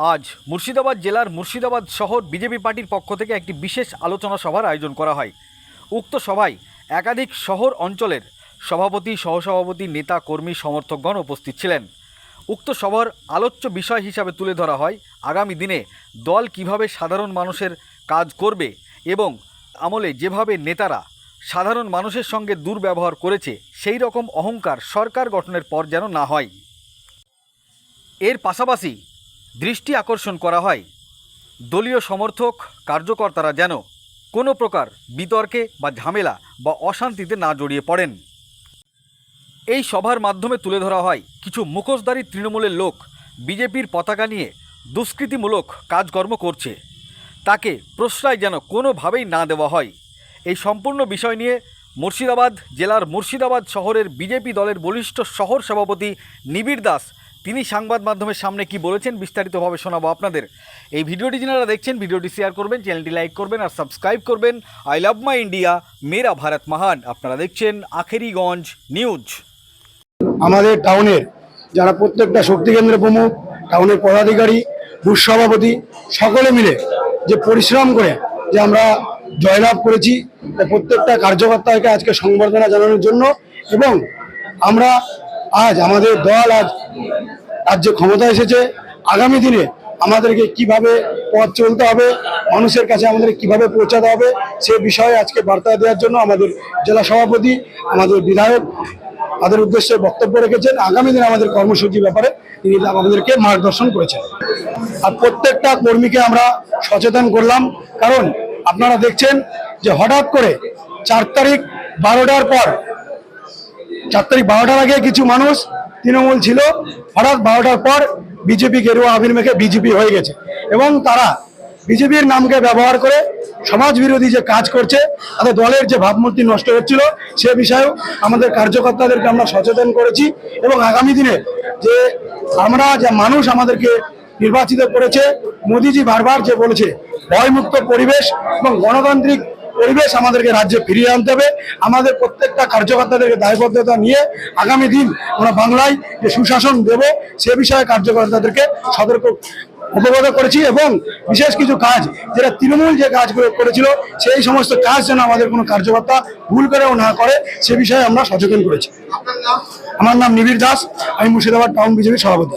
আজ মুর্শিদাবাদ জেলার মুর্শিদাবাদ শহর বিজেপি পার্টির পক্ষ থেকে একটি বিশেষ আলোচনা সভার আয়োজন করা হয়। উক্ত সভায় একাধিক শহর অঞ্চলের সভাপতি, সহসভাপতি, নেতা, কর্মী, সমর্থকগণ উপস্থিত ছিলেন। উক্ত সভার আলোচ্য বিষয় হিসাবে তুলে ধরা হয় আগামী দিনে দল কিভাবে সাধারণ মানুষের কাজ করবে এবং আমলে যেভাবে নেতারা সাধারণ মানুষের সঙ্গে দুর্ব্যবহার করেছে সেই রকম অহংকার সরকার গঠনের পর যেন না হয়। এর পাশাপাশি দৃষ্টি আকর্ষণ করা হয় দলীয় সমর্থক কার্যকর্তারা যেন কোনো প্রকার বিতর্কে বা ঝামেলা বা অশান্তিতে না জড়িয়ে পড়েন। এই সভার মাধ্যমে তুলে ধরা হয় কিছু মুখোশধারী তৃণমূলের লোক বিজেপির পতাকা নিয়ে দুষ্কৃতিমূলক কাজকর্ম করছে, তাকে প্রশ্রয় যেন কোনোভাবেই না দেওয়া হয়। এই সম্পূর্ণ বিষয় নিয়ে মুর্শিদাবাদ জেলার মুর্শিদাবাদ শহরের বিজেপি দলের বলিষ্ঠ শহর সভাপতি নিবিড় দাস তিনি সংবাদ মাধ্যমের সামনে কি বলেছেন বিস্তারিতভাবে শোনাবো আপনাদের। এই ভিডিওটি যারা দেখছেন ভিডিওটি শেয়ার করবেন, চ্যানেলটি লাইক করবেন আর সাবস্ক্রাইব করবেন। আই লাভ মাই ইন্ডিয়া, মেরা ভারত মহান। আপনারা দেখছেন আখেরিগঞ্জ নিউজ। আমাদের টাউনের যারা প্রত্যেকটা শক্তি কেন্দ্রের প্রমুখ, টাউনের পদাধিকারী, বুথ সভাপতি সকলে মিলে যে পরিশ্রম করে যে আমরা জয়লাভ করেছি, প্রত্যেকটা কার্যকর্তাকে আজকে সংবর্ধনা জানানোর জন্য এবং আমরা আজ আমাদের দল আজ রাজ্যে ক্ষমতা এসেছে, আগামী দিনে আমাদেরকে কিভাবে পথ চলতে হবে, মানুষের কাছে আমাদের কিভাবে পৌঁছাতে হবে সে বিষয়ে আজকে বার্তা দেওয়ার জন্য আমাদের জেলা সভাপতি, আমাদের বিধায়ক তাদের উদ্দেশ্যে বক্তব্য রেখেছেন। আগামী দিনে আমাদের কর্মসূচির ব্যাপারে তিনি আমাদেরকে মার্গদর্শন করেছেন। আর প্রত্যেকটা কর্মীকে আমরা সচেতন করলাম, কারণ আপনারা দেখছেন যে হঠাৎ করে 4 তারিখ 12টার পর 4 তারিখ 12টার আগে কিছু মানুষ তৃণমূল ছিল, হঠাৎ 12টার পর বিজেপি গেরুয়া আবির মেখে বিজেপি হয়ে গেছে এবং তারা বিজেপির নামকে ব্যবহার করে সমাজ বিরোধী যে কাজ করছে, তাদের দলের যে ভাবমূর্তি নষ্ট হচ্ছিল সে বিষয়েও আমাদের কার্যকর্তাদেরকে আমরা সচেতন করেছি এবং আগামী দিনে যে আমরা যে মানুষ আমাদেরকে নির্বাচিত করেছে, মোদিজি বারবার যে বলেছে ভয়মুক্ত পরিবেশ এবং গণতান্ত্রিক পরিবেশ আমাদেরকে রাজ্যে ফিরিয়ে আনতে হবে। আমাদের প্রত্যেকটা কার্যকর্তাদেরকে দায়বদ্ধতা নিয়ে আগামী দিন আমরা বাংলায় যে সুশাসন দেব সে বিষয়ে কার্যকর্তাদেরকে সতর্ক অবগত করেছি এবং বিশেষ কিছু কাজ যেটা তৃণমূল যে কাজগুলো করেছিল সেই সমস্ত কাজ যেন আমাদের কোনো কার্যকর্তা ভুল করেও না করে সে বিষয়ে আমরা সচেতন করেছি। আমার নাম নিবিড় দাস, আমি মুর্শিদাবাদ টাউন বিজেপির সভাপতি।